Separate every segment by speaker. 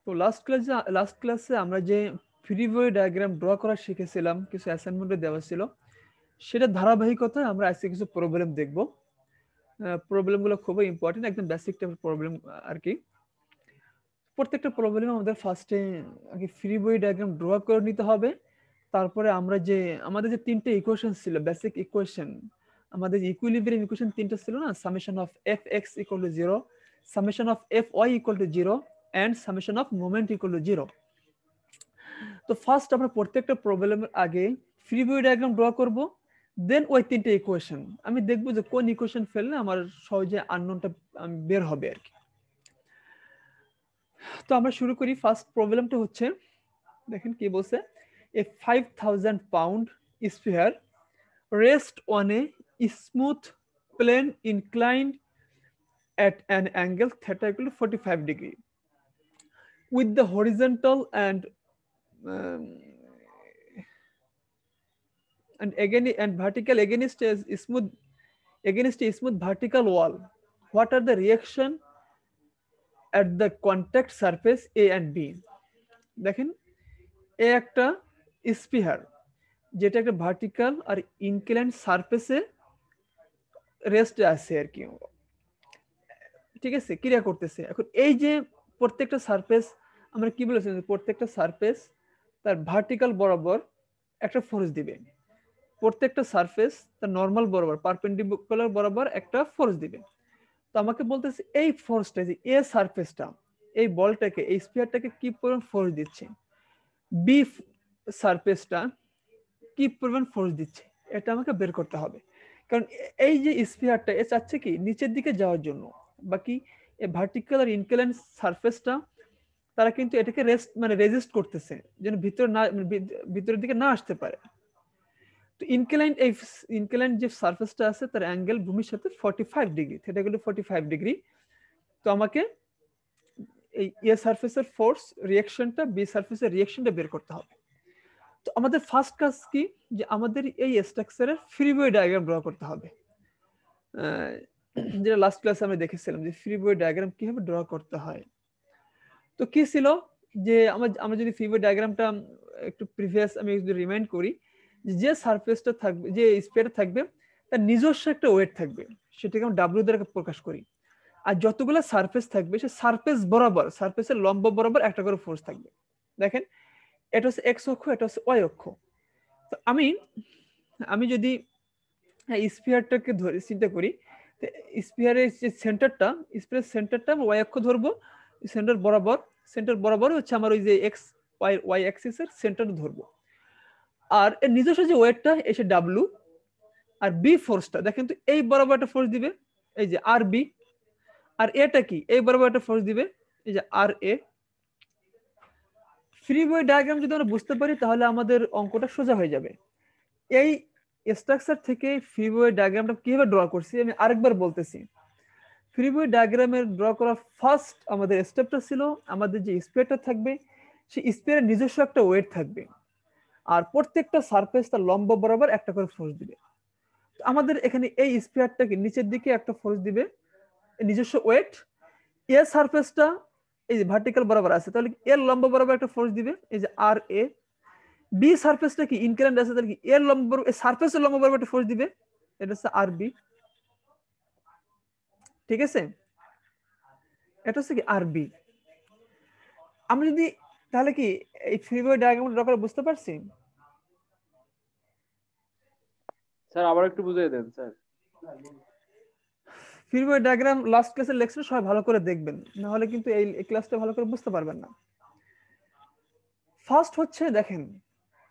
Speaker 1: তো লাস্ট ক্লাসে আমরা যে ফ্রি বডি ডায়াগ্রাম ড্র করা শিখেছিলাম, কিছু অ্যাসাইনমেন্টে দেওয়া ছিল, সেটা ধারাবাহিকতায় আমরা আজকে কিছু প্রবলেম দেখব। প্রবলেমগুলো খুবই ইম্পর্টেন্ট, একদম বেসিক টাইপের প্রবলেম আর কি। প্রত্যেকটা প্রবলেম আমাদের ফার্স্টে আগে ফ্রি বডি ডায়াগ্রাম ড্র করে নিতে হবে। তারপরে আমরা যে আমাদের যে তিনটে ইকুয়েশন ছিল, বেসিক ইকুয়েশন, আমাদের ইকুইলিব্রিয়াম ইকুয়েশন তিনটা ছিল না, summation of F x equal to 0, summation of F y equal to 0 and summation of moment equal to 0। তো ফার্স্ট আমরা প্রত্যেকটা প্রবলেমের আগে ফ্রি বডি ডায়াগ্রাম ড্র করব, দেন ওই তিনটে ইকুয়েশন আমি দেখবো যে কোন ইকুয়েশন ফেললে আমার সহজে আননোনটা বের হবে আর কি। তো আমরা শুরু করি। ফার্স্ট প্রবলেমটা হচ্ছে, দেখেন কি বলছে, a 5000 pound sphere rest on a smooth plane inclined at an angle theta equal to 45 degree with the horizontal um, and again and vertical against a smooth vertical wall. What are the reaction at the contact surface A and B? দেখেন, এ একটা spear যেটা একটা vertical আর incline সারফেসে রেস্টে আছে আর কি, ঠিক আছে, ক্রিয়া করতেছে। এখন এই যে প্রত্যেকটা সারফেস, আমরা কি বলেছিলাম, প্রত্যেকটা সারফেস তার ভার্টিক্যাল বরাবর একটা ফোর্স দিবে, প্রত্যেকটা সারফেস তার নর্মাল বরাবর পারপেন্ডিকুলার বরাবর একটা ফোর্স দিবে। তো আমাকে বলতেছে এই ফোর্সটা, যে এ সারফেসটা এই বলটাকে, এই স্পিয়ারটাকে কি পরিমাণ ফোর্স দিচ্ছে, বি সারফেসটা কি পরিমাণ ফোর্স দিচ্ছে, এটা আমাকে বের করতে হবে। কারণ এই যে স্পিয়ারটা এ চাচ্ছে কি নিচের দিকে যাওয়ার জন্য, বাকি ভার্টিক্যাল আর ইনক্লাইন সারফেসটা তারা কিন্তু এটাকে রেজিস্ট করতেছে যেন ভিতরের দিকে না আসতে পারে। তো ইনক্লাইন যে সারফেসটা আছে তার অ্যাঙ্গেল ভূমির সাথে 45 degree, theta equal to 45 degree. তো আমাকে এই এ সারফেসের ফোর্স রিঅ্যাকশনটা, বি সারফেসের রিঅ্যাকশনটা বের করতে হবে। তো আমাদের ফার্স্ট কাজ কি, যে আমাদের এই স্ট্রাকচারের ফ্রি বডি ডায়াগ্রাম ড্র করতে হবে। যেটা লাস্ট ক্লাসে আমরা দেখেছিলাম যে ফ্রি বডি ডায়াগ্রাম কিভাবে ড্র করতে হয়। তো কি ছিল, যে আমরা যদি ফ্রি বডি ডায়াগ্রামটা একটু প্রিভিয়াস আমি যদি রিমাইন্ড করি, যে সারফেসটা থাকবে, যে স্পিয়ার থাকবে, তার নিজস্ব একটা ওয়েট থাকবে, সেটাকে আমরা ডাব্লিউ দ্বারা প্রকাশ করি। আর যতগুলো সারফেস থাকবে সে সারফেস বরাবর, সারফেসের লম্ব বরাবর একটা করে ফোর্স থাকবে। দেখেন, এটা হচ্ছে এক্স অক্ষ, এটা হচ্ছে ওয়াই অক্ষ। তো আমি যদি স্পিয়ারটাকে ধরে চিন্তা করি, স্পিয়ারের যে সেন্টারটা, স্পিয়ারের সেন্টারটা ওয়াই অক্ষ ধরবো, সেন্টার বরাবর হচ্ছে আমার ওই যে এক্স ওয়াই অ্যাক্সিসের সেন্টার ধরবো। আর এর নিজস্ব যে ওয়েটটা এসে ডাব্লু, আর বি ফোর্সটা দেখেন তো এই বরাবর একটা ফোর্স দিবে, এই যে আর বি। আর এটা কি, এই বরাবর একটা ফোর্স দিবে, এই যে আর এ। ফ্রি বডি ডায়াগ্রাম যদি আমরা বুঝতে পারি তাহলে আমাদের অঙ্কটা সোজা হয়ে যাবে। এই স্ট্রাকচার থেকে ফ্রি বডি ডায়াগ্রামটা কিভাবে ড্র করছি আমি আরেকবার বলতেছি। ফ্রি বডি ডায়াগ্রামের ড্র করা ফার্স্ট আমাদের স্টেপটা ছিল, আমাদের যে স্পিয়ারটা থাকবে সেই স্পিয়ারের নিজস্ব একটা ওয়েট থাকবে, আর প্রত্যেকটা সারফেস তার লম্ব বরাবর একটা করে ফোর্স দিবে। আমাদের এখানে এই স্পিয়ারটাকে নিচের দিকে একটা ফোর্স দিবে, নিজস্ব ওয়েট। এ সারফেসটা এই যে ভার্টিক্যাল বরাবর আছে, তাহলে এর লম্ব বরাবর একটা ফোর্স দিবে, এই যে আর এ। বি সারফেসটা কি ইনক্লাইন্ড আছে, তাহলে কি এর লম্ব সারফেসের লম্ব বরাবর একটা ফোর্স দিবে, এটা হচ্ছে আর বি। ঠিক আছে, এটা হচ্ছে কি আর বি। আমরা যদি তাহলে কি এই ফ্রি বডি ডায়াগ্রাম ড্র করে বুঝতে পারছি?
Speaker 2: স্যার আবার একটু বুঝিয়ে দেন sir.
Speaker 1: Free body diagram last ক্লাসের লেকচার সবাই ভালো করে দেখবেন, না হলে কিন্তু এই ক্লাসটা ভালো করে বুঝতে পারবেন না। ফার্স্ট হচ্ছে দেখেন,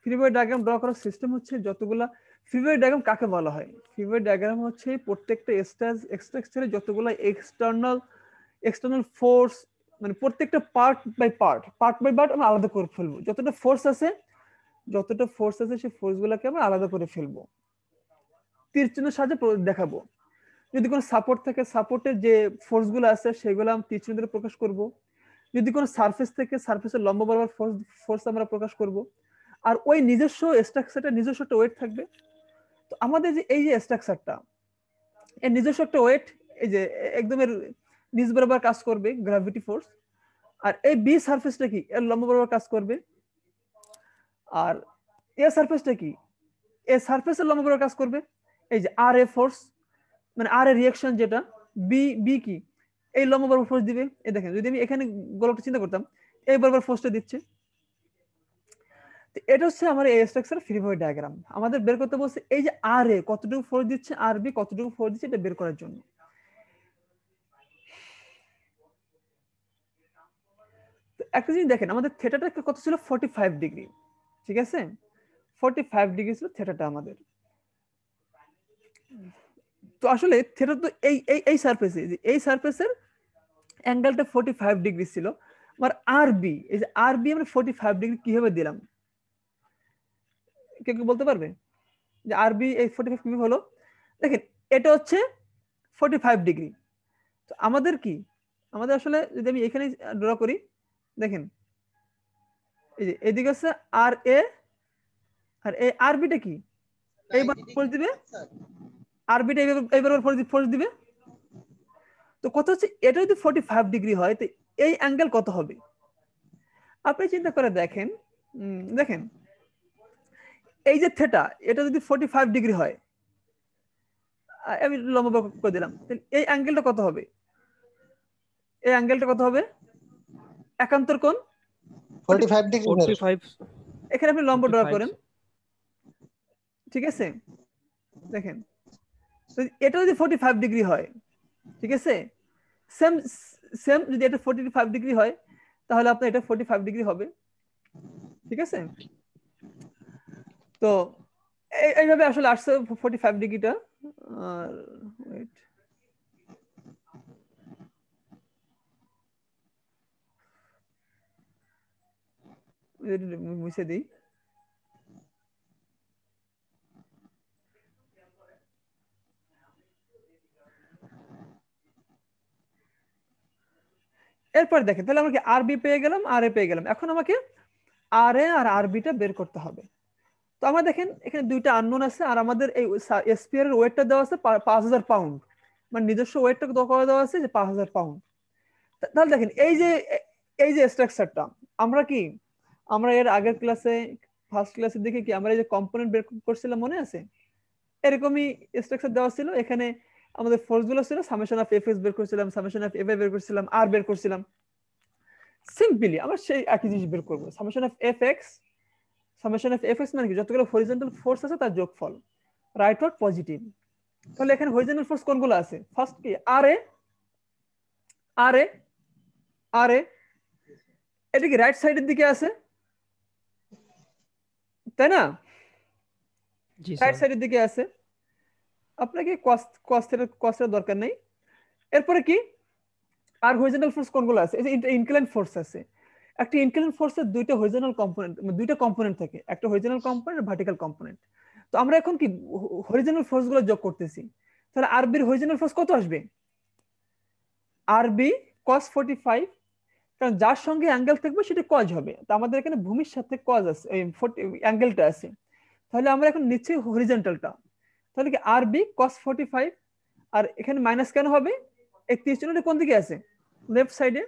Speaker 1: ফ্রি বডি ডায়াগ্রাম ড্র করার সিস্টেম হচ্ছে যতগুলা ফ্রি বডি ডায়াগ্রাম কাকে বলা হয়, ফ্রি বডি ডায়াগ্রাম হচ্ছে প্রত্যেকটা স্ট্রাকচারে যতগুলা এক্সটার্নাল ফোর্স, মানে প্রত্যেকটা পার্ট বাই পার্ট আমরা আলাদা করে ফেলবো। যতটা ফোর্স আছে সেই ফোর্স গুলাকে আমরা আলাদা করে ফেলবো, তীর চিহ্নের সাহায্যে দেখাবো। যদি কোনো সাপোর্ট থাকে, সাপোর্টের যে ফোর্স গুলো আছে সেগুলো আমরা তীর চিহ্ন দিয়ে প্রকাশ করব। যদি কোনো সারফেস থেকে সারফেসের লম্ব বরাবর ফোর্স আমরা প্রকাশ করব। আর ওই নিজস্ব স্ট্রাকচারটা নিজস্ব একটা ওয়েট থাকবে। তো আমাদের যে এই যে স্ট্রাকচারটা, এর নিজস্ব একটা ওয়েট, এই যে একদম এর নিচ বরাবর কাজ করবে গ্র্যাভিটি ফোর্স। আর এই বি সারফেসটা কি, এর লম্ব বরাবর কাজ করবে। আর এ সারফেসটা কি, এ সারফেসের লম্ব বরাবর কাজ করবে। এই যে আর এ ফোর্স, মানে আর এ রিঅ্যাকশন যেটা, বি বি কি এই লম্ব বরাবর ফোর্স দিবে। এই দেখেন যদি আমি এখানে গোলকটা চিন্তা করতাম, এই বরাবর ফোর্সটা দিচ্ছে। এটা হচ্ছে আমার এই স্ট্রাকচার ফ্রি বডি ডায়াগ্রাম। আমাদের বের করতে বলছে এই যে আর এ কতটুকু ফোর্স দিচ্ছে, আর বি কতটুকু ফোর্স দিচ্ছে, এটা বের করার জন্য। একটা জিনিস দেখেন, আমাদের থিটাটা কত ছিল, 45 ডিগ্রি, ঠিক আছে, 45 ডিগ্রি ছিল থিটাটা আমাদের। তো আসলে থিটা তো এই এই এই সারফেসে, এই সারফেসের অ্যাঙ্গেলটা 45 ডিগ্রি ছিল। আর আর বি, এই যে আর বি আমরা 45 ডিগ্রি কিভাবে দিলাম, কেউ কেউ বলতে পারবে যে আর বি এই 45 কিভাবে হলো? দেখেন এটা হচ্ছে 45 ডিগ্রি। তো আমাদের কি, আমাদের আসলে যদি আমি এখানে ড্র করি, দেখেন এই যে এদিকে আছে আর এ, আর এই আর বিটা কি এইবার ফোর্স দিবে, আর বিটা এইবার ফোর্স দিবে। তো কত হচ্ছে, এটা যদি 45 ডিগ্রি হয় তো এই অ্যাঙ্গেল কত হবে? আপনি চিন্তা করে দেখেন, দেখেন এই যে থিটা, এটা যদি 45 ডিগ্রি হয়, আমি লম্ব করে দিলাম, এই অ্যাঙ্গেলটা কত হবে? এই অ্যাঙ্গেলটা কত হবে? একান্তর কোণ
Speaker 3: 45 ডিগ্রি।
Speaker 4: 45
Speaker 1: এখানে আপনি লম্ব ড্র
Speaker 4: 45
Speaker 1: করেন, ঠিক আছে, দেখেন এটা যদি 45 ডিগ্রি হয়, ঠিক আছে, সেম সেম যদি এটা 45 ডিগ্রি হয় তাহলে আপনার এটা 45 ডিগ্রি হবে, ঠিক আছে। তো এইভাবে আসলে আসছে 45 ডিগ্রিটা। আর ওয়েট, মুছে দিই। এরপর দেখেন তাহলে আমরা কি আর বি পেয়ে গেলাম, আর এ পেয়ে গেলাম। এখন আমাকে আর এ আর আর বিটা বের করতে হবে। তো আমরা দেখেন এখানে দুইটা আননোন আছে, আর আমাদের এই স্পিয়ারের ওয়েটটা দেওয়া আছে 5000 পাউন্ড, মানে নিজস্ব ওয়েটটা করে দেওয়া আছে যে 5000 পাউন্ড। তাহলে দেখেন এই যে স্ট্রাকচারটা, আমরা কি, আমরা এর আগের ক্লাসে, ফার্স্ট ক্লাসে দেখে কি আমরা এই যে কম্পোনেন্ট বের করছিলাম মনে আছে? এরকমই স্ট্রাকচার দেওয়া ছিল, এখানে আমাদের ফোর্স গুলো ছিল, সামেশন অফ এফ এক্স বের করছিলাম, সামেশন অফ এফ আই বের করছিলাম, আর বের করছিলাম। সিম্পলি আমরা সেই একই জিনিস বের করবো, summation of F x, summation of F x মানে কি, যতগুলো হরিজন্টাল ফোর্স আছে তার যোগফল, রাইটওয়ার্ড পজিটিভ। তাহলে এখানে হরিজন্টাল ফোর্স কোনগুলো আছে? ফার্স্ট কি আর এ, আর এ, আর এ, এটা কি রাইট সাইডের দিকে আছে, তাই না?
Speaker 4: জি
Speaker 1: রাইট
Speaker 4: স্যার।
Speaker 1: সাইডের দিকে আছে, আপনাকে কস্টের দরকার নেই। এরপরে কি, আর হরিজন্টাল ফোর্স কোনগুলো আছে? এই যে ইনক্লাইন ফোর্স আছে। একটা ইনক্লাইন ফোর্সের দুইটা হরিজন্টাল কম্পোনেন্ট, দুইটা কম্পোনেন্ট থাকে, একটা হরিজন্টাল কম্পোনেন্ট, ভার্টিক্যাল কম্পোনেন্ট। তো আমরা এখন কি হরিজন্টাল ফোর্স গুলো যোগ করতেছি। তাহলে আরবির হরিজন্টাল ফোর্স কত আসবে? আরবি cos 45, কারণ যার সঙ্গে অ্যাঙ্গেল থাকবে সেটা কজ হবে। তো আমাদের এখানে ভূমির সাথে কজ আছে, এই অ্যাঙ্গেলটা আছে, তাহলে আমরা এখন নিচ্ছি হরিজন্টালটা। তাহলে কি আরবি cos 45, আর এখানে মাইনাস কেন হবে? 31 জন্য কোন দিকে আছে? লেফট সাইডে।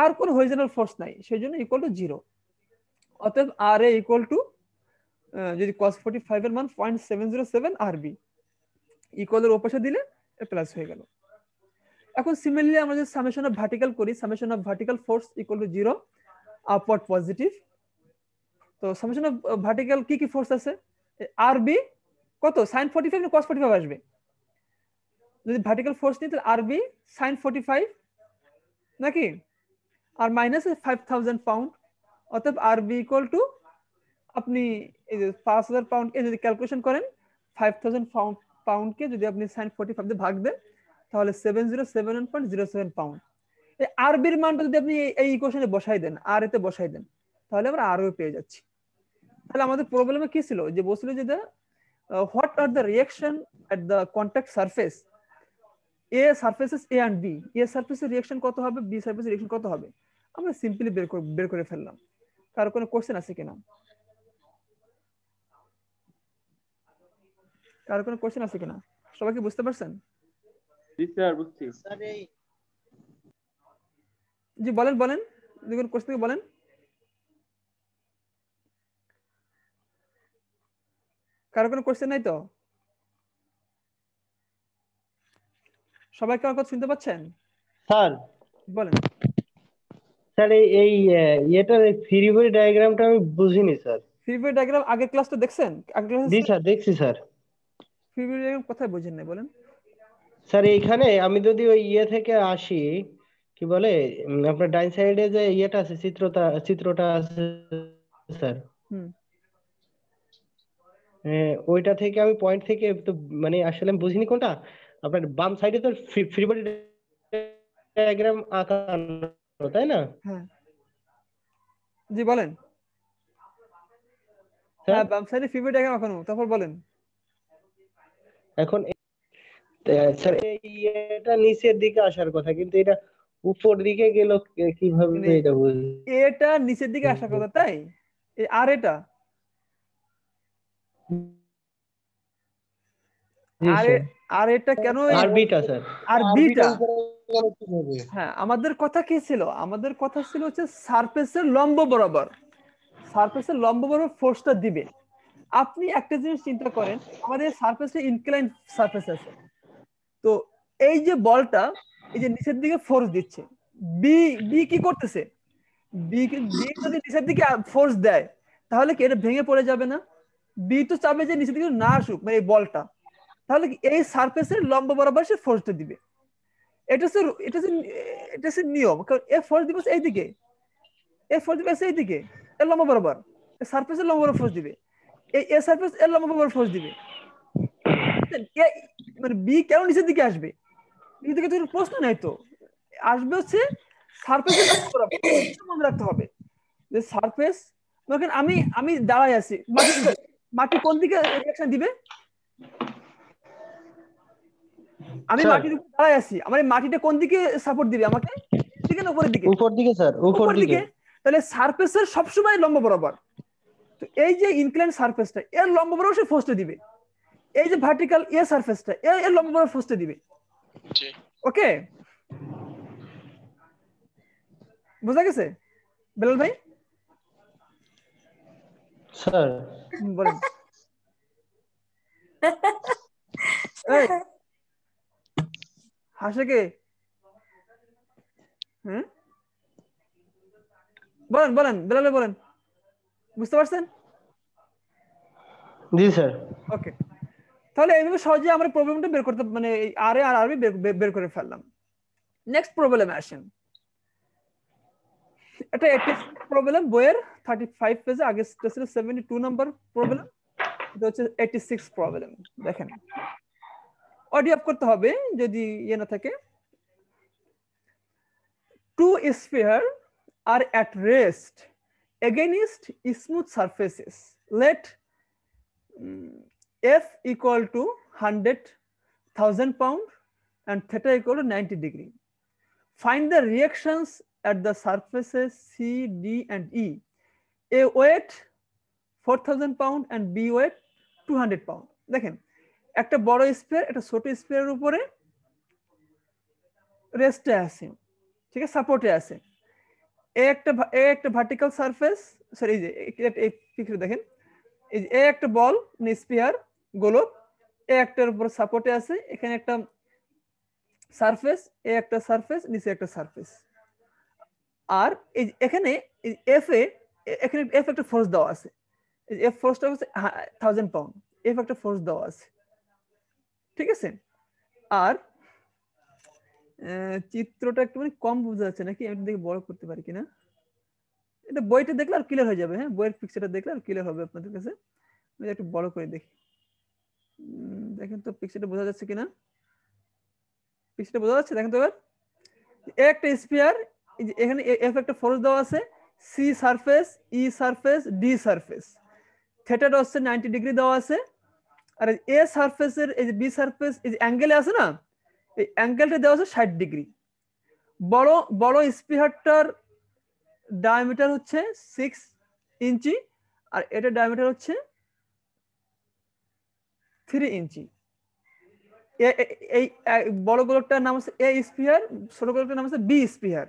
Speaker 1: আর কোন হরিজন্টাল ফোর্স নাই, সেই জন্য ইকুয়াল টু 0। অতএব আর এ ইকুয়াল টু, যদি cos 45 এর মান 0.707, আরবি ইকুয়ালের ওপাশে দিলে প্লাস হয়ে গেল। এখন সিমিলারলি আমরা যদি সামেশন অফ ভার্টিক্যাল করি, summation of vertical force equal to 0, upward positive. তো সামেশন অফ ভার্টিক্যাল কি কি ফোর্স আছে? আরবি কত, sin 45 না cos 45 আসবে? যদি ভার্টিক্যাল ফোর্স নিই তাহলে আরবি sin 45 নাকি, আর মাইনাস 5000 পাউন্ড। অতএব আরবি ইকুয়াল টু, আপনি এই যে 5000 পাউন্ড কে যদি ক্যালকুলেশন করেন, 5000 পাউন্ড কে যদি আপনি sin 45 দিয়ে ভাগ দেন তাহলে 7071.07 পাউন্ড। এই আরবির মানটা যদি আপনি এই ইকুয়েশনে বসাই দেন, আর এতে বসাই দেন, তাহলে আমরা আরও পেয়ে যাচ্ছি। তাহলে আমাদের প্রবলেমে কি ছিল, যে বলছিল যে what are the reaction at the contact surface, A surfaces A and B, A সারফেসের রিঅ্যাকশন কত হবে, বি সারফেসের রিঅ্যাকশন কত হবে, আমরা সিম্পলি বের করে ফেললাম। কারো কোনো কোশ্চেন আছে কিনা? কারো কোনো কোশ্চেন আছে কিনা? সবাই কি বুঝতে পারছেন?
Speaker 2: জি স্যার, বুঝছি।
Speaker 3: স্যার এই
Speaker 1: জি বলেন বলেন, দেখুন কোশ্চেন থেকে বলেন। কারো কোনো কোশ্চেন নাই তো? সবাই কি আমার কথা শুনতে পাচ্ছেন?
Speaker 5: স্যার
Speaker 1: বলেন।
Speaker 5: স্যার এই ইয়েটার ফ্রি বডি ডায়াগ্রামটা আমি বুঝিনি স্যার।
Speaker 1: ফ্রি বডি ডায়াগ্রাম আগের ক্লাসটা দেখছেন? আগের
Speaker 5: জি
Speaker 1: ক্লাসে
Speaker 5: স্যার দেখছি স্যার।
Speaker 1: ফ্রি বডি ডায়াগ্রাম কোথায় বুঝেন নাই বলেন?
Speaker 5: স্যার এইখানে আমি যদি ওই ইয়ে থেকে আসি, কি বলে আপনার ডাইন সাইডে যে ইয়েটা আছে, চিত্রটা আছে স্যার,
Speaker 1: হুম।
Speaker 5: ওইটা থেকে আমি পয়েন্ট থেকে তো মানে আসলে আমি বুঝিনি কোনটা। আপনার বাম সাইডে তো ফ্রি বডি ডায়াগ্রাম আঁকানো, তাই না
Speaker 1: হ্যাঁ জি বলেন।
Speaker 5: স্যার?
Speaker 1: হ্যাঁ বাম সাইডে ফ্রি বডি ডায়াগ্রাম আঁকানো, তারপর বলেন।
Speaker 5: এখন স্যার এই ইয়েটা নিচের দিকে আসার কথা, কিন্তু এটা উপর দিকে গেল কিভাবে,
Speaker 1: মানে
Speaker 5: এটা বুঝি।
Speaker 1: এটা নিচের দিকে আসার কথা, তাই? আর এটা
Speaker 5: জি
Speaker 1: আর
Speaker 5: স্যার।
Speaker 1: আর এটা কেন
Speaker 5: আর বিটা স্যার।
Speaker 1: আর
Speaker 3: আরবিটা
Speaker 1: বিটা?
Speaker 3: উপরে গেল কিভাবে?
Speaker 1: হ্যাঁ আমাদের কথা কি ছিল? আমাদের কথা ছিল হচ্ছে সারফেসের লম্ব বরাবর, সারফেসের লম্ব বরাবর ফোর্সটা দিবে। আপনি একটা জিনিস চিন্তা করেন, আমাদের সারফেসে ইনক্লাইন সারফেস আছে, তো এই যে বলটা এই যে নিচের দিকে ফোর্স দিচ্ছে, বি বি কি করতেছে? বি বি যদি নিচের দিকে ফোর্স দেয় তাহলে কি এটা ভেঙে পড়ে যাবে না? বি তো চাবে যে নিচের দিকে না আসুক, মানে এই বলটা, তাহলে কি এই সারফেসের লম্ব বরাবর সে ফোর্সটা দিবে। এটা হচ্ছে এটা হচ্ছে এটা হচ্ছে নিয়ম, কারণ এ ফোর্স দিবে এইদিকে, এ ফোর্স দিবে এইদিকে, এর লম্ব বরাবর, সারফেসের লম্ব বরাবর ফোর্স দিবে, এই এ সারফেস এর লম্ব বরাবর ফোর্স দিবে। এ মানে বি কেন নিচের দিকে আসবে? নিচের দিকে তো প্রশ্ন নাই তো, আসবে হচ্ছে সারফেসের লম্ব বরাবর। এটা মনে রাখতে হবে যে সারফেস, দেখেন আমি আমি দাঁড়ায় আছি মাটির উপরে, মাটি কোন দিকে রিঅ্যাকশন দিবে? আমি
Speaker 5: স্যার
Speaker 1: মাটির উপর দাঁড়ায় আছি, আমার এই মাটিটা কোন দিকে সাপোর্ট দিবে আমাকে? দিকে না উপরের দিকে?
Speaker 5: উপর দিকে স্যার, উপর
Speaker 1: উপর
Speaker 5: দিকে।
Speaker 1: দিকে। তাহলে সারফেসের সবসময় লম্ব বরাবর, তো এই যে ইনক্লাইন সারফেসটা এর লম্ব বরাবর সে ফোর্সটা দিবে, এই যে ভার্টিক্যাল এ সারফেসটা এর লম্ব বরাবর ফোর্সটা দিবে। ওকে, বোঝা গেছে বেলাল ভাই?
Speaker 5: স্যার
Speaker 1: বলেন। এই হাসে কে? হ্যাঁ বলেন বলেন বেলাল ভাই বলেন, বুঝতে পারছেন?
Speaker 5: জি স্যার।
Speaker 1: ওকে, তাহলে এইভাবে সহজে আমরা প্রবলেমটা বের করতে, মানে এই আর এ আর আরবি বের করে ফেললাম। নেক্সট প্রবলেমে আসেন। এটা 86 প্রবলেম, বইয়ের 35 পেজে, আগে ছিল 72 নাম্বার প্রবলেম, এটা হচ্ছে 86 প্রবলেম। দেখেন অডিও অফ করতে হবে যদি ইয়ে না থাকে। Two spheres are at rest against smooth surfaces. Let F equal to 100,000 pound and theta equal to 90 degree. Find the reactions at the surfaces C, D and E. A weight 4,000 pound and B weight 200 pound. দেখেন একটা বড় sphere একটা ছোট স্ফিয়ারের উপরে রেস্টে আছে, ঠিক আছে, সাপোর্টে আছে। একটা ভার্টিক্যাল সারফেস, সরি এই যে এই পিকচার দেখেন, এই যে একটা বল মানে স্ফিয়ার গোলক, একটার উপর সাপোর্টে আছে, এখানে একটা সারফেস, একটা সারফেস, নিচে একটা সারফেস। আর এই এখানে এফ এ এখানে এফ একটা ফোর্স দেওয়া আছে, এই এফ ফোর্সটা হচ্ছে 1000 পাউন্ড, এফ একটা ফোর্স দেওয়া আছে, ঠিক আছে। আর চিত্রটা একটু মানে কম বোঝা যাচ্ছে নাকি, আমি দেখে বড় করতে পারি কিনা, এটা বইটা দেখলে আর ক্লিয়ার হয়ে যাবে। হ্যাঁ বইয়ের পিকচারটা দেখলে আর ক্লিয়ার হবে আপনাদের কাছে, আমি একটু বড় করে দেখি। দেখেন তো পিকচারটা বোঝা যাচ্ছে কিনা, পিকচারটা বোঝা যাচ্ছে? দেখেন তো এবার একটা স্ফিয়ার, এখানে এফ একটা ফোর্স দেওয়া আছে, সি সারফেস, ই সারফেস, ডি সারফেস, থেটাটা হচ্ছে 90 ডিগ্রি দেওয়া আছে। আর এ সারফেসের এই যে বি সারফেস এই যে অ্যাঙ্গেলে আছে না, এই অ্যাঙ্গেলটা দেওয়া আছে 60 ডিগ্রি। বড় বড় স্ফিয়ারটার ডায়ামিটার হচ্ছে 6 ইঞ্চি আর এটা ডায়ামিটার হচ্ছে 3 ইঞ্চি। এই বড় গোলকটার নাম হচ্ছে এ স্ফিয়ার, ছোট গোলকটার নাম হচ্ছে বি স্ফিয়ার।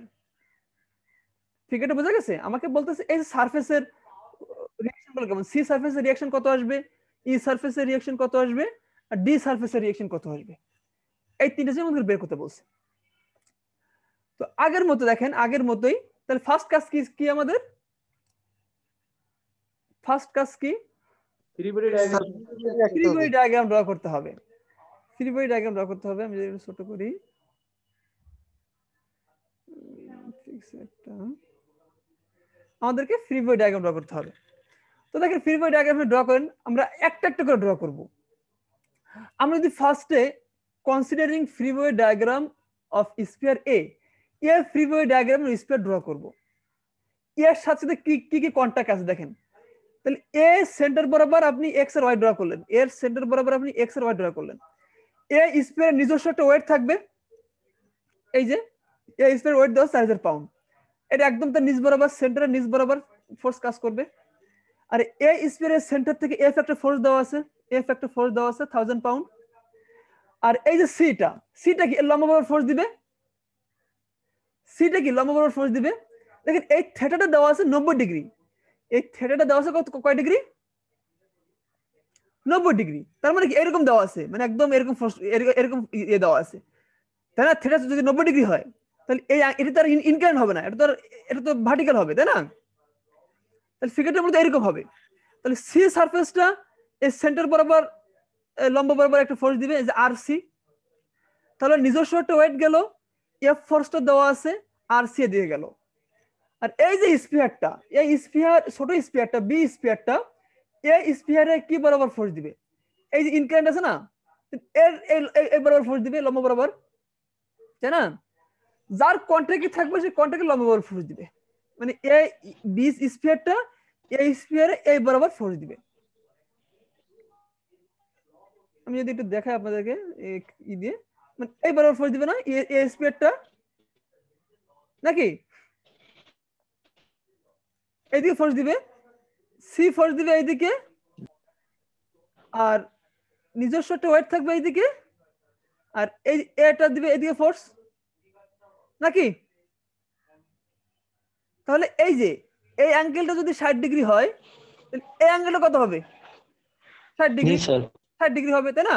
Speaker 1: ফিগারটা বোঝা গেছে? আমাকে বলতেছে এই যে সারফেসের রিঅ্যাকশন গুলো কেমন, সি সারফেসের রিঅ্যাকশন কত আসবে, ই সারফেসের রিঅ্যাকশন কত আসবে, আর ডি সারফেসের রিঅ্যাকশন কত আসবে, এই তিনটা জিনিস আমাদের বের করতে বলছে। তো আগের মতো দেখেন, আগের মতোই তাহলে ফার্স্ট কাজ কি কি আমাদের, ফার্স্ট কাজ কি,
Speaker 2: free body diagram.
Speaker 1: Free body diagram draw করতে হবে। ফ্রি বডি ডায়াগ্রাম ড্র করতে হবে। আমি যদি একটু ছোট করি, আমাদেরকে ফ্রি বডি ডায়াগ্রাম ড্র করতে হবে। তো দেখেন ফ্রি বডি ডায়াগ্রাম ড্র করেন, আমরা একটা একটা করে ড্র করব। আমরা যদি ফার্স্টে considering free body diagram of sphere এ, এর free body diagram sphere draw করব। এর সাথে সাথে কি কি কি কন্টাক্ট আছে দেখেন। তাহলে এ সেন্টার বরাবর আপনি এক্স আর ওয়াই ড্র করলেন, এর সেন্টার বরাবর আপনি এক্স আর ওয়াই ড্র করলেন। এ স্ফিয়ারের নিজস্ব একটা ওয়েট থাকবে, এই যে এ স্ফিয়ারের ওয়েট দেওয়া 4000 পাউন্ড, এটা একদম তার নিচ বরাবর, সেন্টারের নিচ বরাবর ফোর্স কাজ করবে। আর এ স্ফিয়ারের সেন্টার থেকে এফ একটা ফোর্স দেওয়া আছে, এফ একটা ফোর্স দেওয়া আছে 1000 পাউন্ড। আর এই যে সিটা, সিটা কি লম্ব বরাবর ফোর্স দিবে, সিটা কি লম্ব বরাবর ফোর্স দিবে। দেখেন এই থিটাটা দেওয়া আছে 90 ডিগ্রি, এই থিটাটা দেওয়া আছে কয় ডিগ্রি, 90 ডিগ্রি। তার মানে কি এরকম দেওয়া আছে, মানে একদম এরকম এরকম ইয়ে দেওয়া আছে, তাই না? থিটা যদি 90 ডিগ্রি হয় তাহলে এই এটা তো আর ইনক্লাইন হবে না, এটা তো ভার্টিক্যাল হবে, তাই না? তাহলে ফিগারটার মধ্যে এরকম হবে। তাহলে সি সারফেসটা এই সেন্টার বরাবর লম্ব বরাবর একটা ফোর্স দিবে, এই যে আর সি। তাহলে নিজস্ব একটা ওয়েট গেল, এফ ফোর্সটা দেওয়া আছে আর সি দিয়ে গেল। আর এই যে স্পিয়ারটা, এই স্পিয়ার ছোট স্পিয়ারটা বি স্পিয়ারটা, এই স্পিয়ারে কি বরাবর ফোর্স দিবে, এই যে ইনক্লাইন আছে না, এর এই বরাবর ফোর্স দিবে লম্ব বরাবর, তাই না? যার কন্ট্রাক্টে থাকবে সেই কন্ট্রাক্টে লম্ব বরাবর ফোর্স দিবে, মানে এই বি স্পিয়ারটা এই স্পিয়ারে এই বরাবর ফোর্স দিবে। আমি যদি একটু দেখাই আপনাদেরকে ই দিয়ে, মানে এই বরাবর ফোর্স দিবে না এই স্পিয়ারটা, নাকি এইদিকে ফোর্স দিবে, সি ফোর্স দিবে এইদিকে, আর নিজস্ব একটা ওয়েট থাকবে এইদিকে, আর এই এটা দিবে এইদিকে ফোর্স, নাকি? তাহলে এই যে এই অ্যাঙ্গেলটা যদি 60 ডিগ্রি হয়, তাহলে এই অ্যাঙ্গেলটা কত হবে, 60 ডিগ্রি, 60 ডিগ্রি হবে, তাই না?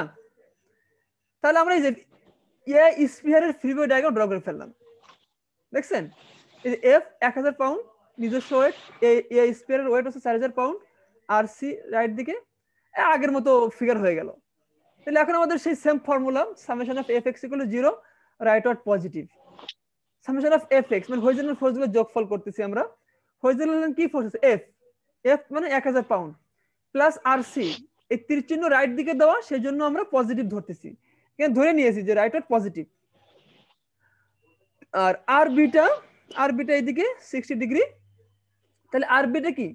Speaker 1: তাহলে আমরা এই যে এ স্ফিয়ারের ফ্রি বডি ডায়াগ্রাম ড্র করে ফেললাম, দেখছেন? এই যে এফ 1000 পাউন্ড নিজস্ব ওয়েট, এ স্ফিয়ারের ওয়েট হচ্ছে 4000 পাউন্ড, আর সি রাইট দিকে, আগের মতো ফিগার হয়ে গেল। তাহলে এখন আমাদের সেই same formula, summation of F x equal to 0, rightward positive, summation of F x মানে হরিজন্টাল ফোর্সগুলো যোগফল করতেছি আমরা। হরিজন্টাল কি ফোর্স আছে, এফ, এফ মানে 1000 পাউন্ড প্লাস আর সি, এই তীর চিহ্ন রাইট দিকে দেওয়া, সেই জন্য আমরা পজিটিভ ধরতেছি, এখানে ধরে নিয়েছি যে রাইট ওয়ার্ড পজিটিভ। আর আর বিটা এইদিকে 60 ডিগ্রি, তাহলে আর বিটা কি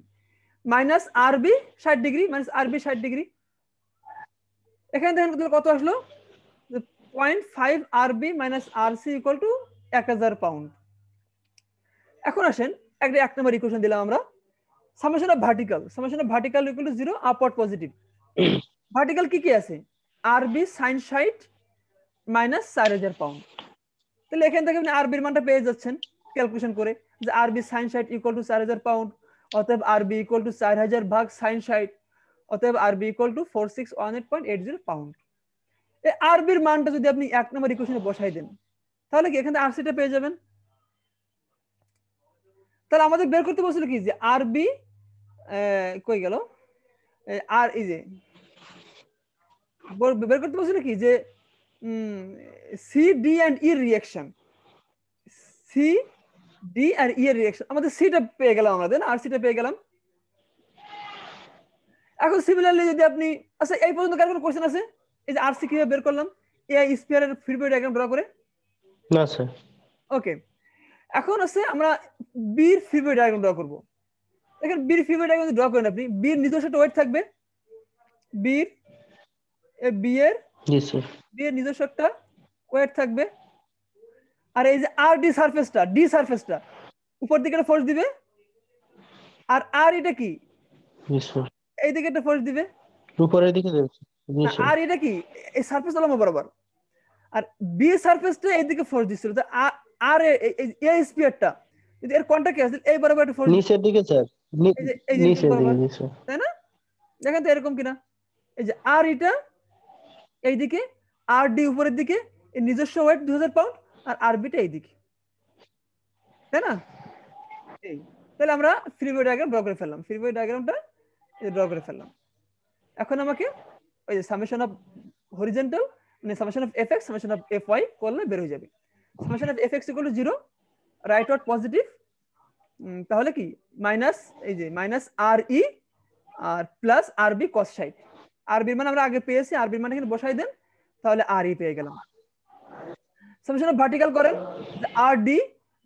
Speaker 1: minus R B 60 degree, minus R B 60 degree. এখানে দেখেন কত আসলো, 0.5 R B minus R C equal to 1000 pound. এখন আসেন একটা 1 নম্বর ইকুয়েশন দিলাম আমরা, summation of vertical equal to 0, upward positive. Vertical কি কি আছে, R B sine 60 minus 4000 pound. তাহলে এখান থেকে আপনি আর বির মানটা পেয়ে যাচ্ছেন ক্যালকুলেশন করে, যে R B sine 60 equal to 4000 pound, অতএব আর বি ইকুয়াল টু 4000 ভাগ সাইন 60, অতএব R B equal to 4618.80 pound. এই আর বির মানটা যদি আপনি 1 নম্বর ইকুয়েশনে বসাই দেন, তাহলে কি এখানে আর সিটা পেয়ে যাবেন। তাহলে আমাদের বের করতে বলছিল কি, যে আর বি কই গেল, আর এই যে বের করতে বলছিল কি, যে C D and E reaction, C D আর ই এর রিঅ্যাকশন, আমাদের সিটা পেয়ে গেলাম আমরা, দেন আর সিটা পেয়ে গেলাম। এখন সিমিলারলি যদি আপনি, আচ্ছা এই পর্যন্ত কার কোনো কোশ্চেন আছে, এই যে আর সি কিভাবে বের করলাম এই স্ফিয়ারের ফ্রি বডি ডায়াগ্রাম ড্র করে?
Speaker 5: না স্যার।
Speaker 1: ওকে, এখন আছে আমরা বির ফ্রি বডি ডায়াগ্রাম ড্র করব। দেখেন বির ফ্রি বডি ডায়াগ্রাম ড্র করেন আপনি, বির নিজস্ব একটা ওয়েট থাকবে, বির বি এর নিজস্ব একটা ওয়েট থাকবে, আর এই যে আর ডি সারফেসটা উপর দিকে একটা ফোর্স দিবে, আর আর এটা কি এই দিকে একটা ফোর্স দিবে,
Speaker 5: উপরের দিকে দেবে।
Speaker 1: আর এটা কি এই সারফেস লম্ব বরাবর, আর বি সারফেসটা এইদিকে ফোর্স দিচ্ছিল। আর এই স্পিয়ারটা যদি এর কন্টাক্ট আছে এই বরাবর একটা ফোর্স,
Speaker 5: নিচের দিকে স্যার,
Speaker 1: এই যে
Speaker 5: নিচের
Speaker 1: বরাবর,
Speaker 5: দিকে নিচে।
Speaker 1: তাই না? দেখেন তো এরকম কিনা, এই যে আর এটা এইদিকে, আর ডি উপরের দিকে, এর নিজস্ব ওয়েট 2000 পাউন্ড, আর আরবিটা এইদিকে, তাই না? এই তাহলে আমরা ফ্রি বডি ডায়াগ্রাম ড্র করে ফেললাম, ফ্রি বডি ডায়াগ্রামটা ড্র করে ফেললাম। এখন আমাকে ওই যে সামেশন অফ হরিজন্টাল মানে summation of F x summation of F y করলে বের হয়ে যাবে। Summation of F x equal to 0, rightward positive, তাহলে কি মাইনাস এই যে মাইনাস আর ই আর প্লাস আর বি কস সাইড। আর বির মান আমরা আগে পেয়েছি, আর বির মান এখানে বসাই দেন, তাহলে আর ই পেয়ে গেলাম। সামেশন অফ ভার্টিক্যাল করেন, আর D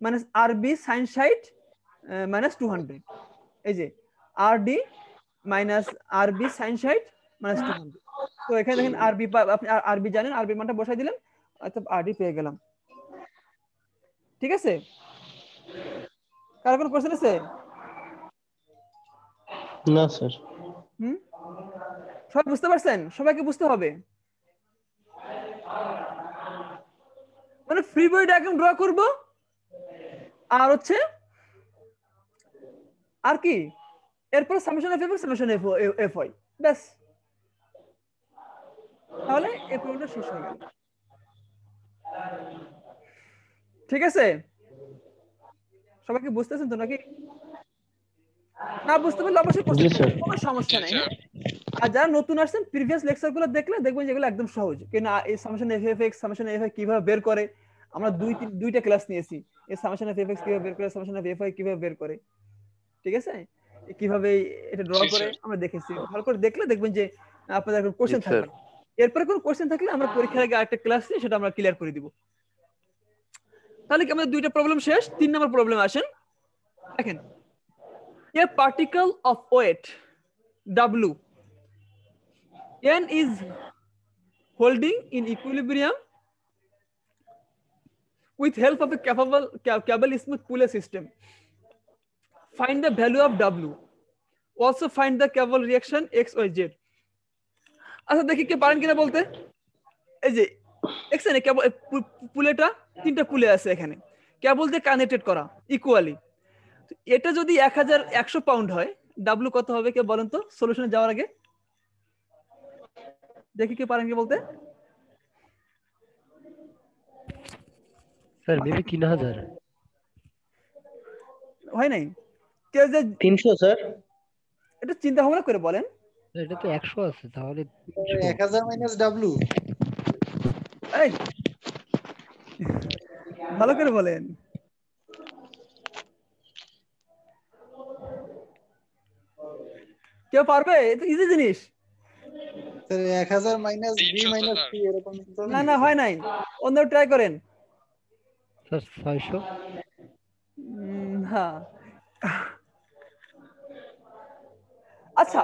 Speaker 1: minus R B sign side minus 200, এই যে আর D minus R B sign side minus 200। তো এখানে দেখেন আর বি, আপনি আর বি জানেন, আর বি মানটা বসাই দিলেন, অর্থাৎ আর ডি পেয়ে গেলাম। ঠিক আছে, কার কোনো কোশ্চেন আছে?
Speaker 5: না স্যার।
Speaker 1: সবাই বুঝতে পারছেন? সবাইকে বুঝতে হবে, মানে ফ্রি বডি ডায়াগ্রাম ড্র করব, আর হচ্ছে আর কি এরপর summation of F summation F y, ব্যাস, তাহলে এই প্রবলেমটা শেষ হয়ে গেল। ঠিক আছে, সবাইকে বুঝতেছেন তো নাকি? না বুঝতে পারলে অবশ্যই
Speaker 5: জি স্যার।
Speaker 1: কোনো সমস্যা নাই। আর যারা নতুন আসছেন প্রিভিয়াস লেকচারগুলো দেখলে দেখবেন যেগুলো একদম সহজ, কেন এই summation F F x summation F I কিভাবে বের করে আমরা দুইটা ক্লাস নিয়েছি, এই সামেশন এফ এফ এক্স কিভাবে বের করে, সামেশন এফ এফ আই কিভাবে বের করে, ঠিক আছে, কিভাবে এটা ড্র করে আমরা দেখেছি। ভালো করে দেখলে দেখবেন যে আপনাদের কোনো কোশ্চেন থাকবে, এরপরে কোনো কোশ্চেন থাকলে আমরা পরীক্ষার আগে আরেকটা ক্লাস নিয়ে সেটা আমরা ক্লিয়ার করে দিব। তাহলে কি আমাদের দুইটা প্রবলেম শেষ। 3 নম্বর প্রবলেম আসেন, দেখেন a particle of weight W n is holding in equilibrium with help of a cable smooth pulley system. Find the value of W. Also find the cable reaction X, Y, Z. আচ্ছা দেখি কে পারেন কিনা বলতে। এই যে দেখছেন কেবল পুলেটা, 3টা পুলে আছে এখানে, কেবল দিয়ে কানেক্টেড করা ইকুয়ালি। এটা যদি 1100 পাউন্ড হয়, ডাব্লিউ কত হবে কে বলেন তো সলিউশনে যাওয়ার আগে? দেখি কে পারেন কি বলতে।
Speaker 4: স্যার মেবি 3000
Speaker 1: হয় নাই কেউ যে
Speaker 5: 300 স্যার।
Speaker 1: এটা চিন্তা ভাবনা করে বলেন।
Speaker 4: এটা তো 100 আছে, তাহলে
Speaker 3: 1000 মাইনাস ডাব্লু।
Speaker 1: এই ভালো করে বলেন। কেউ পারবে? এটা ইজি জিনিস।
Speaker 3: Sir 1000 minus B minus C এরকম কিছু হবে?
Speaker 1: না না হয় নাই, অন্য ট্রাই করেন।
Speaker 4: স্যার 600।
Speaker 1: হ্যাঁ আচ্ছা,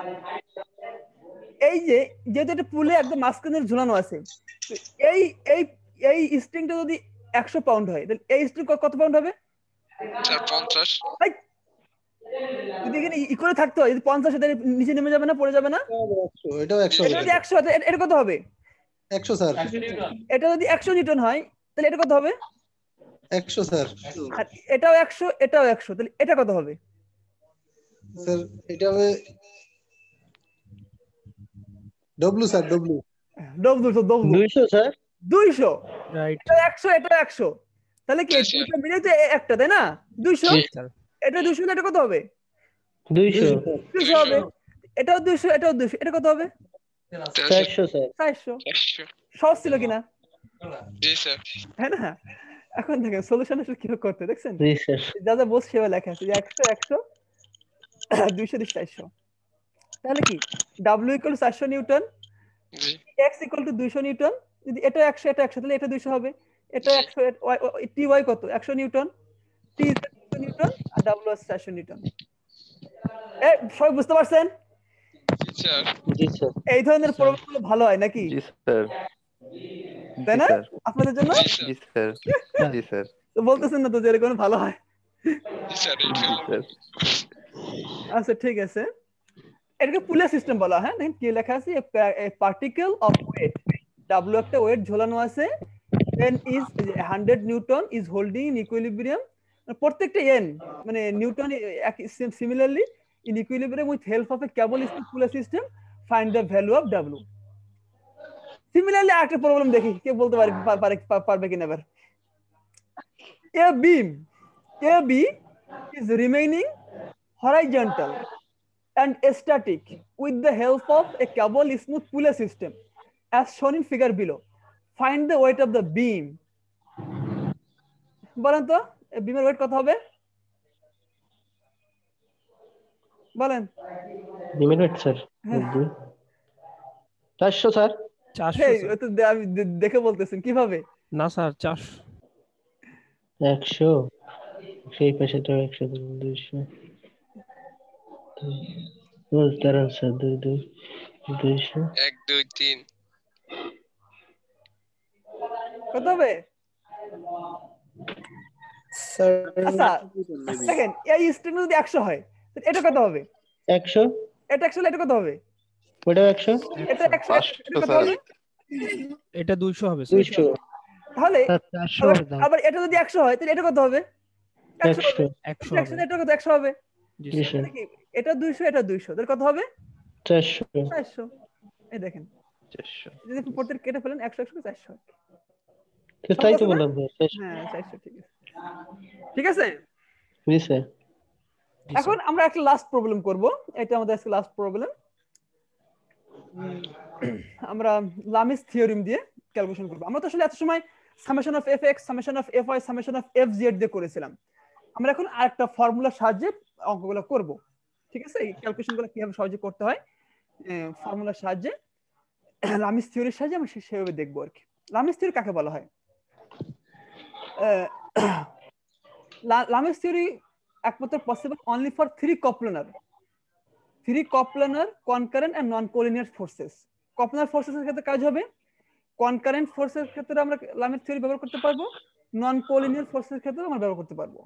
Speaker 1: এই যে যেহেতু এটা পুলে একদম মাঝখানে ঝুলানো আছে, তো এই এই এই স্ট্রিংটা যদি 100 পাউন্ড হয় তাহলে এই স্ট্রিং কত পাউন্ড হবে?
Speaker 6: 50।
Speaker 1: যদি এখানে ইকুয়াল থাকতো, যদি 50 এর নিচে নেমে যাবে না, পড়ে যাবে না?
Speaker 3: এটাও 100
Speaker 1: এটা যদি 100 এটা কত হবে?
Speaker 3: 100 স্যার।
Speaker 1: এটা যদি 100 নিউটন হয় তাহলে এটা কত হবে?
Speaker 3: 100 স্যার।
Speaker 1: আর এটাও 100 এটাও 100, তাহলে এটা কত হবে?
Speaker 3: স্যার এটা হবে W sir, W
Speaker 5: 200 sir.
Speaker 1: 200,
Speaker 4: right.
Speaker 1: এটা 100 এটা 100, তাহলে কি দুটো মিলে তো একটা, তাই না? 200, এটা 200 এটা কত হবে?
Speaker 5: 200
Speaker 1: হবে। এটাও 200 এটাও 200, এটা কত হবে?
Speaker 5: 400 স্যার।
Speaker 1: 400। সহজ ছিল কিনা?
Speaker 6: জি স্যার।
Speaker 1: হ্যাঁ না? এখন দেখেন সলিউশন আসলে কিভাবে করতে, দেখছেন
Speaker 5: জি স্যার।
Speaker 1: যা যা বলছে সেভাবে লেখা আছে, 100 100 200 400, তাহলে কি W = 400 নিউটন,
Speaker 6: জি
Speaker 1: X = 200 নিউটন। যদি এটা 100 এটা 100 তাহলে এটা 200 হবে, এটা 100 টি ওয়াই কত? 100 নিউটন, টি 200 নিউটন, আর W 400 নিউটন। সবাই বুঝতে পারছেন?
Speaker 6: স্যার।
Speaker 5: জি স্যার।
Speaker 1: এই ধরনের প্রবলেমগুলো ভালো হয় নাকি?
Speaker 7: জি স্যার।
Speaker 1: তাই না আপনাদের জন্য?
Speaker 7: জি স্যার। জি স্যার।
Speaker 1: তো বলতেছেন না তো যে এরকম ভালো হয়?
Speaker 6: জি স্যার।
Speaker 1: আচ্ছা ঠিক আছে, এটাকে পুলে সিস্টেম বলা হয়। দেখেন কি লেখা আছে, পার্টিকেল অফ ওয়েট, ডাব্লিউ একটা ওয়েট ঝোলানো আছে, then is 100 newton is holding in equilibrium প্রত্যেকটা n মানে newton similarly in equilibrium with help of a cable pulley system find the value of w। Similarly আরেকটা প্রবলেম দেখি কে বলতে পারবে কিনা এবার। a b is remaining horizontal and static with the help of a cable smooth pulley system as shown in figure below. Find the weight of the beam. বলেন তো বিমের ওয়েট কত হবে? বলেন।
Speaker 5: বিমের ওয়েট স্যার 400 স্যার।
Speaker 8: 400
Speaker 1: আমি দেখে বলতেছেন কিভাবে?
Speaker 8: না স্যার 400
Speaker 5: 100 সেই পাশেটা 100 200 দাঁড়ান স্যার 200
Speaker 6: 1 2 3
Speaker 1: কত হবে?
Speaker 3: স্যার
Speaker 1: আচ্ছা সেকেন্ড এই স্ট্রিং যদি 100 হয় এটা কত হবে?
Speaker 5: 100
Speaker 1: এটা অ্যাকচুয়ালি এটা কত হবে?
Speaker 5: ওটা 100
Speaker 1: এটা 100 এটা কত হবে?
Speaker 8: এটা 200 হবে স্যার।
Speaker 5: 200
Speaker 1: তাহলে
Speaker 4: 400 দাও।
Speaker 1: আবার এটা যদি 100 হয় তাহলে এটা কত হবে? 100 হবে।
Speaker 8: 100
Speaker 1: 100 এটা কত? 100 হবে।
Speaker 8: জি
Speaker 5: জি
Speaker 8: স্যার।
Speaker 5: স্যার
Speaker 1: কি এটা 200 এটা 200 তাহলে কত হবে?
Speaker 5: 400
Speaker 1: 400। এই দেখেন
Speaker 7: 400
Speaker 1: যদি প্রত্যেক কেটে ফেলেন 100 100 400।
Speaker 5: তো তাই তো বললাম স্যার।
Speaker 1: হ্যাঁ 400 ঠিক আছে। ঠিক আছে
Speaker 5: জি স্যার।
Speaker 1: এখন আমরা একটা লাস্ট প্রবলেম করব। এটা আমাদের আজকে লাস্ট প্রবলেম। আমরা লামিস থিওরেম দিয়ে ক্যালকুলেশন করব। আমরা তো আসলে এত সময় summation of fx summation of fy summation of fz দিয়ে করেছিলাম। আমরা এখন আরেকটা ফর্মুলার সাহায্যে অঙ্কগুলো করব। ঠিক আছে এই ক্যালকুলেশনগুলো কিভাবে সহজে করতে হয় ফর্মুলার সাহায্যে লামিস থিওরির সাহায্যে আমরা সেভাবে দেখব আর কি। লামিস থিওরি কাকে বলা হয়? লামিস থিওরি একমাত্র possible only for three coplanar concurrent and non collinear forces. Coplanar ফোর্সেসের ক্ষেত্রে কাজ হবে, কনকারেন্ট ফোর্সের ক্ষেত্রে আমরা লামিস থিওরি ব্যবহার করতে পারবো, নন কোলিনিয়ার ফোর্সের ক্ষেত্রে আমরা ব্যবহার করতে পারবো।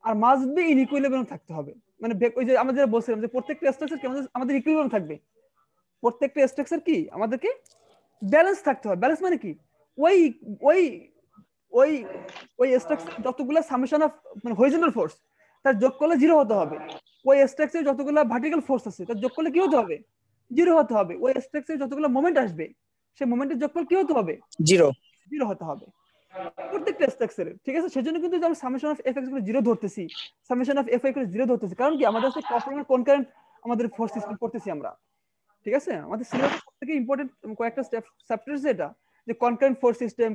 Speaker 1: আর মাস্ট বি ইন ইকুইলিব্রিয়াম থাকতে হবে। মানে ওই যে আমরা যেটা বলছিলাম যে প্রত্যেকটা স্ট্রাকচার কি আমাদের ইকুইলিব্রিয়াম থাকবে। প্রত্যেকটা স্ট্রাকচার কি আমাদেরকে ব্যালেন্স থাকতে হবে। ব্যালেন্স মানে কি? ওই ওই ওই ওই স্ট্রাকচার যতগুলো সামেশন অফ মানে হরিজন্টাল ফোর্স তার যোগ করলে 0 হতে হবে। ওই স্ট্রাকচারে যতগুলো ভার্টিক্যাল ফোর্স আছে তার যোগ করলে কি হতে হবে? 0 হতে হবে। ওই স্ট্রাকচারে যতগুলো মোমেন্ট আসবে সেই মোমেন্টের যোগফল কি হতে হবে? 0 হতে হবে প্রত্যেকটা স্ট্রাকচারে। ঠিক আছে সেজন্য কিন্তু আমরা সামেশন অফ fx করে 0 ধরতেছি, সামেশন অফ fy করে 0 ধরতেছি। কারণ কি আমাদের কাছে কপ্লানার কনকারেন্ট আমাদের ফোর্স সিস্টেম করতেছি আমরা। ঠিক আছে আমাদের সিলেবাসের সবথেকে ইম্পর্টেন্ট কয়েকটা চ্যাপ্টার যেটা যে concurrent force system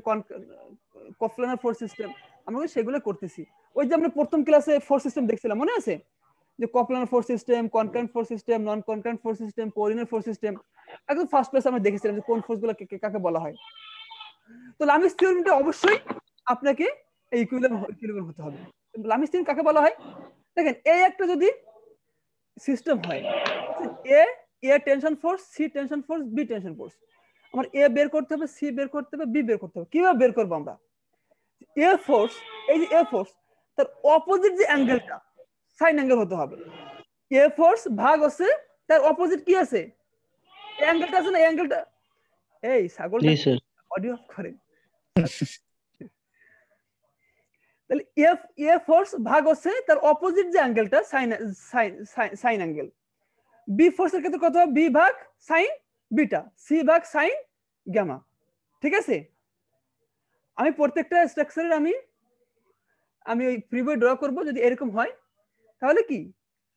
Speaker 1: coplanar force system আমরা সেগুলো করতেছি। ওই যে আমরা প্রথম ক্লাসে ফোর্স সিস্টেম দেখছিলাম মনে আছে যে coplanar force system, concurrent force system, non concurrent force system, coordinate force system একদম ফার্স্ট ক্লাসে আমরা দেখেছিলাম যে কোন ফোর্সগুলো কাকে বলা হয়। তো লামিস থিওরেমটা অবশ্যই আপনাকে এই ইকুইলিব্রিয়াম হতে হবে। লামিস থিওরেম কাকে বলা হয়? দেখেন এই একটা যদি সিস্টেম হয় A tension force, C tension force, B tension force, আমার এ বের করতে হবে, সি বের করতে হবে, বি বের করতে হবে। কিভাবে বের করবো আমরা? এ ফোর্স, এই যে এ ফোর্স তার অপোজিট যে অ্যাঙ্গেলটা সাইন অ্যাঙ্গেল হতে হবে। এ ফোর্স ভাগ আছে তার অপোজিট কি আছে? অ্যাঙ্গেলটা আছে না, অ্যাঙ্গেলটা এই ছাগলটা অডিও অফ করেন। তাহলে এ ফোর্স ভাগ আছে তার অপোজিট যে অ্যাঙ্গেলটা সাইন অ্যাঙ্গেল। বি ফোর্সের ক্ষেত্রে কত হবে? বি ভাগ সাইন বিটা, সি ভাগ সাইন গামা। ঠিক আছে আমি প্রত্যেকটা স্ট্রাকচারের আমি ওই ফ্রি বই ড্র করব। যদি এরকম হয় তাহলে কি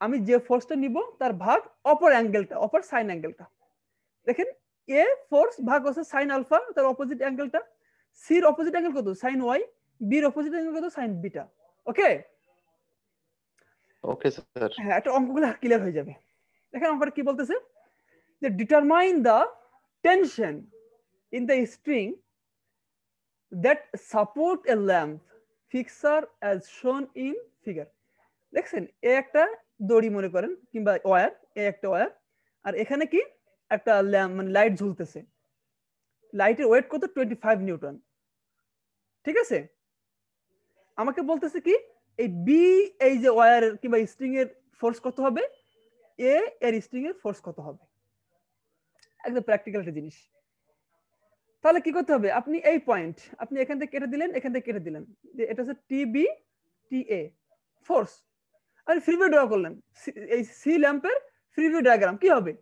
Speaker 1: আমি যে ফোর্সটা নিব তার ভাগ অপর অ্যাঙ্গেলটা, অপর সাইন অ্যাঙ্গেলটা। দেখেন এ ফোর্স ভাগ হচ্ছে সাইন আলফা তার অপোজিট অ্যাঙ্গেলটা, সির অপোজিট অ্যাঙ্গেল কত? সাইন ওয়াই, বির অপোজিট অ্যাঙ্গেল কত? Sine beta. Okay
Speaker 7: okay sir.
Speaker 1: হ্যাঁ একটা অঙ্কগুলো ক্লিয়ার হয়ে যাবে। দেখেন অঙ্কটা কি বলতেছে যে determine the tension in the string that support A lamp fixer as শোন ইন ফিগার। দেখছেন এ একটা দড়ি মনে করেন কিংবা ওয়্যার, এ একটা ওয়্যার আর এখানে কি একটা ল্যাম্প মানে লাইট ঝুলতেছে। লাইটের ওয়েট কত? 25 নিউটন। ঠিক আছে আমাকে বলতেছে কি এই বি এই যে ওয়্যার কিংবা স্ট্রিং এর ফোর্স কত হবে, এ এর স্ট্রিং এর ফোর্স কত হবে। একদম প্র্যাকটিক্যাল একটা জিনিস। তাহলে কি করতে হবে? আপনি এই পয়েন্ট আপনি এখান থেকে কেটে দিলেন, এখান থেকে কেটে দিলেন, যে এটা হচ্ছে টি বি টি এ, ফোর্স। আমি ফ্রি ভিউ ড্র করলাম, এই সি ল্যাম্পের ফ্রি ভিউ ডায়াগ্রাম কি হবে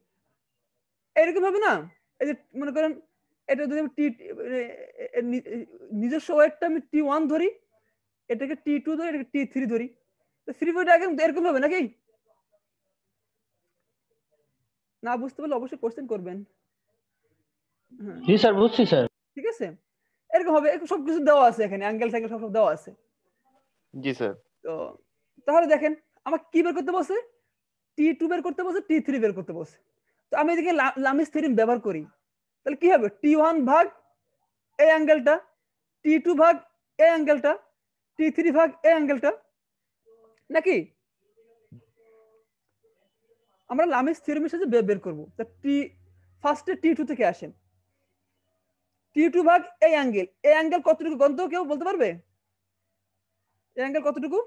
Speaker 1: এরকম হবে না? এই যে মনে করেন এটা যদি টি নিজস্ব ওয়েটটা আমি T1 ধরি, এটাকে T2 ধরি, এটাকে T3 ধরি, তো ফ্রি ভিউ ডায়াগ্রাম এরকম হবে নাকি? না বুঝতে পারলে অবশ্যই কোশ্চেন করবেন।
Speaker 5: জি স্যার, বুঝছি স্যার।
Speaker 1: ঠিক আছে, এরকম হবে, সবকিছু দেওয়া আছে এখানে, অ্যাঙ্গেল ট্যাঙ্গেল সব দেওয়া আছে।
Speaker 7: জি স্যার।
Speaker 1: তো তাহলে দেখেন আমাকে কি বের করতে বলছে, T2 বের করতে বলছে, T3 বের করতে বলছে। তো আমি এদিকে লামিস থিওরেম ব্যবহার করি, তাহলে কি হবে, T1 ভাগ এই অ্যাঙ্গেলটা, T2 ভাগ এই অ্যাঙ্গেলটা, T3 ভাগ এই অ্যাঙ্গেলটা, নাকি? আমরা লামিস থিওরেমের সাথে বের করব। তা ফার্স্টে T2 থেকে আসেন, T2 ভাগ এই অ্যাঙ্গেল, এই অ্যাঙ্গেল কতটুকু গন্ত কেউ বলতে পারবে? এই অ্যাঙ্গেল কতটুকু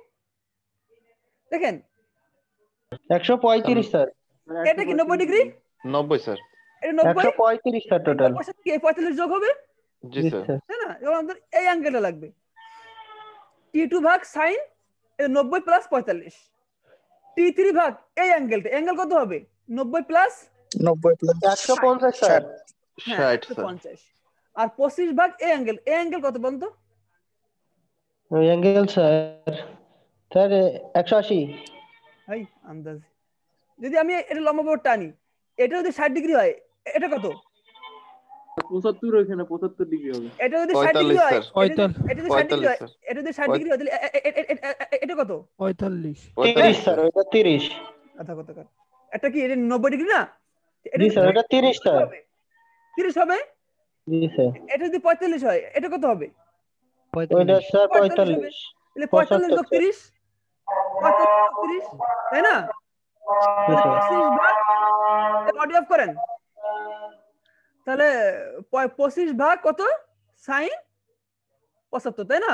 Speaker 1: দেখেন?
Speaker 5: 135 স্যার।
Speaker 1: এটা কি 90 ডিগ্রি?
Speaker 7: 90 স্যার।
Speaker 1: এটা 90,
Speaker 5: 135 স্যার টোটাল।
Speaker 1: কি 45 যোগ হবে?
Speaker 7: জি স্যার।
Speaker 1: তাই না? এবার আমাদের এই অ্যাঙ্গেলটা লাগবে, T2 ভাগ sin 90 প্লাস 45, T3 ভাগ এই অ্যাঙ্গেলটা, অ্যাঙ্গেল কত হবে? 90 প্লাস
Speaker 5: 150 স্যার।
Speaker 7: 60 স্যার।
Speaker 1: 150। আর 25 ভাগ এই অ্যাঙ্গেল, এই অ্যাঙ্গেল কত বলতো?
Speaker 5: ওই অ্যাঙ্গেল স্যার 180।
Speaker 1: ভাই আন্দাজ, যদি আমি এটা লম্বা বরাবর টানি, এটা যদি 60 ডিগ্রি হয়, এটা কত?
Speaker 2: 75, ওইখানে 75 ডিগ্রি হবে।
Speaker 1: এটা যদি 60 ডিগ্রি হয়, এটা যদি 60 ডিগ্রি হয়,
Speaker 7: 45
Speaker 1: এটা যদি 60 ডিগ্রি হয়, তাহলে এটা কত?
Speaker 8: 45।
Speaker 5: 30 স্যার, ওইটা 30।
Speaker 1: আধা কত কর, এটা কি এটা 90 ডিগ্রি না?
Speaker 5: জি স্যার, ওটা 30 স্যার।
Speaker 1: 30 হবে।
Speaker 5: জি স্যার।
Speaker 1: এটা যদি 45 হয়, এটা কত হবে?
Speaker 5: ওইটা স্যার
Speaker 1: 45 হবে।
Speaker 5: 45।
Speaker 1: তাহলে 45 যোগ 30, 45 যোগ 30, তাই না? 25 ভাগ, অড অফ করেন, তাহলে 25 ভাগ কত? sin 75, তাই না?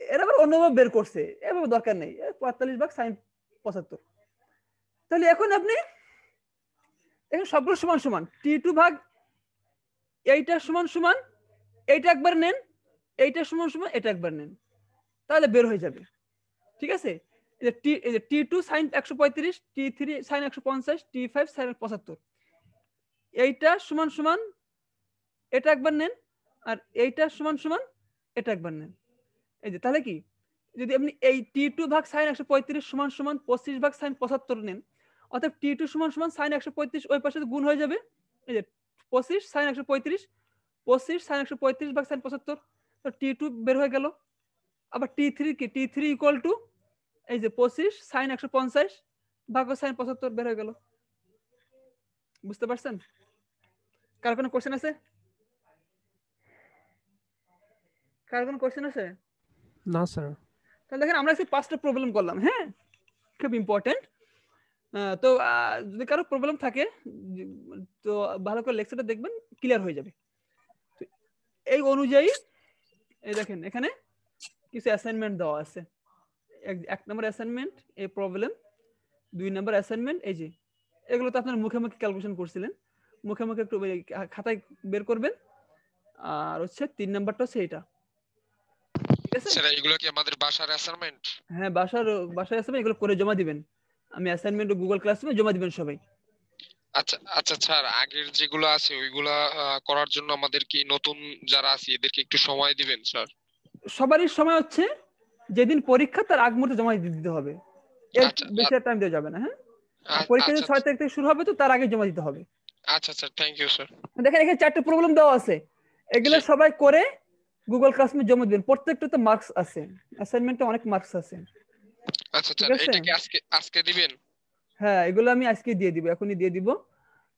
Speaker 1: এর আবার অন্যভাবে বের করছে, এভাবে দরকার নেই, 45 ভাগ sin 75। তাহলে এখন আপনি সবগুলো সমান সমান, T2 ভাগ এইটা সমান সমান এইটা একবার নেন, এইটা সমান সমান এটা একবার নেন, তাহলে বের হয়ে যাবে। ঠিক আছে, এই যে T2 sin 135, T3 sin 150, T5 sin 75, এইটা সমান সমান এটা একবার নেন, আর এইটা সমান সমান এটা একবার নেন। এই যে তাহলে কি, যদি আপনি এই T2 ভাগ sin 135 সমান সমান 25 ভাগ sin 75 নেন, অর্থাৎ T2 সমান সমান sin 135 ওই পাশে গুণ হয়ে যাবে, এই যে 25 sin 135, 25 sin 135 ভাগ sin 75, তো T2 বের হয়ে গেল। আবার T3 কি, T3 ইকুয়াল টু এই যে 25 sin 150 ভাগ sin 75 বের হয়ে গেল। বুঝতে পারছেন? কার কোনো কোশ্চেন আছে? কার কোনো কোশ্চেন আছে?
Speaker 8: না স্যার।
Speaker 1: তাহলে দেখেন আমরা আজকে 5টা প্রবলেম করলাম, হ্যাঁ, খুব ইম্পর্টেন্ট। তো যদি কারো প্রবলেম থাকে তো ভালো করে লেকচারটা দেখবেন, ক্লিয়ার হয়ে যাবে। এই অনুযায়ী এই দেখেন এখানে কিছু অ্যাসাইনমেন্ট দেওয়া আছে। 1 নম্বর অ্যাসাইনমেন্ট এই প্রবলেম, 2 নম্বর অ্যাসাইনমেন্ট এই যে এগুলো তো আপনার মুখে মুখে ক্যালকুলেশন করছিলেন, মুখে মুখে একটু খাতায় বের করবেন। আর হচ্ছে 3 নাম্বারটা হচ্ছে এটা। ঠিক আছে
Speaker 6: স্যার, এগুলো কি আমাদের বাসার অ্যাসাইনমেন্ট?
Speaker 1: হ্যাঁ, বাসার অ্যাসাইনমেন্ট, এগুলো করে জমা দিবেন। আমি অ্যাসাইনমেন্ট গুগল ক্লাসরুমে জমা দিবেন সবাই।
Speaker 6: আচ্ছা আচ্ছা স্যার, আগের যেগুলো আছে ওইগুলা করার জন্য আমাদের কি নতুন যারা আছে এদেরকে একটু সময় দিবেন স্যার?
Speaker 1: সবারই সময় হচ্ছে যেদিন পরীক্ষা তার আগ মুহূর্তে জমা দিতে হবে, এর
Speaker 6: আচ্ছা
Speaker 1: বেশি টাইম দেওয়া যাবে না। হ্যাঁ, পরীক্ষা
Speaker 6: আচ্ছা
Speaker 1: যদি 6 তারিখ থেকে শুরু হবে তো তার আগে জমা দিতে হবে।
Speaker 6: আচ্ছা স্যার, থ্যাংক ইউ স্যার।
Speaker 1: দেখেন এখানে 4টা প্রবলেম দেওয়া আছে, এগুলো সবাই করে গুগল ক্লাসরুমে জমা দিবেন। প্রত্যেকটাতে মার্কস আছে, অ্যাসাইনমেন্টে অনেক মার্কস আছে।
Speaker 6: আচ্ছা
Speaker 1: ঠিক
Speaker 6: স্যার,
Speaker 1: আছে?
Speaker 6: এটা কি আজকে দিবেন?
Speaker 1: হ্যাঁ, এগুলো আমি আজকে দিয়ে দিব, এখনই দিয়ে দিব।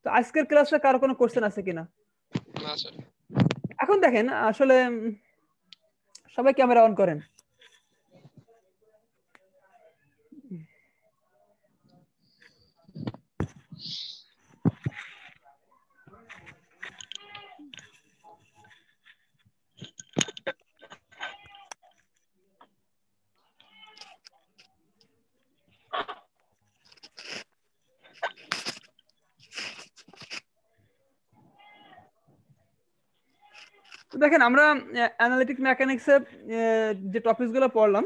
Speaker 1: তো আজকের ক্লাসে কারো কোনো কোশ্চেন আছে কিনা?
Speaker 6: না স্যার।
Speaker 1: এখন দেখেন আসলে সবাই ক্যামেরা অন করেন। দেখেন আমরা অ্যানালিটিক মেকানিক্সে যে টপিকস গুলো পড়লাম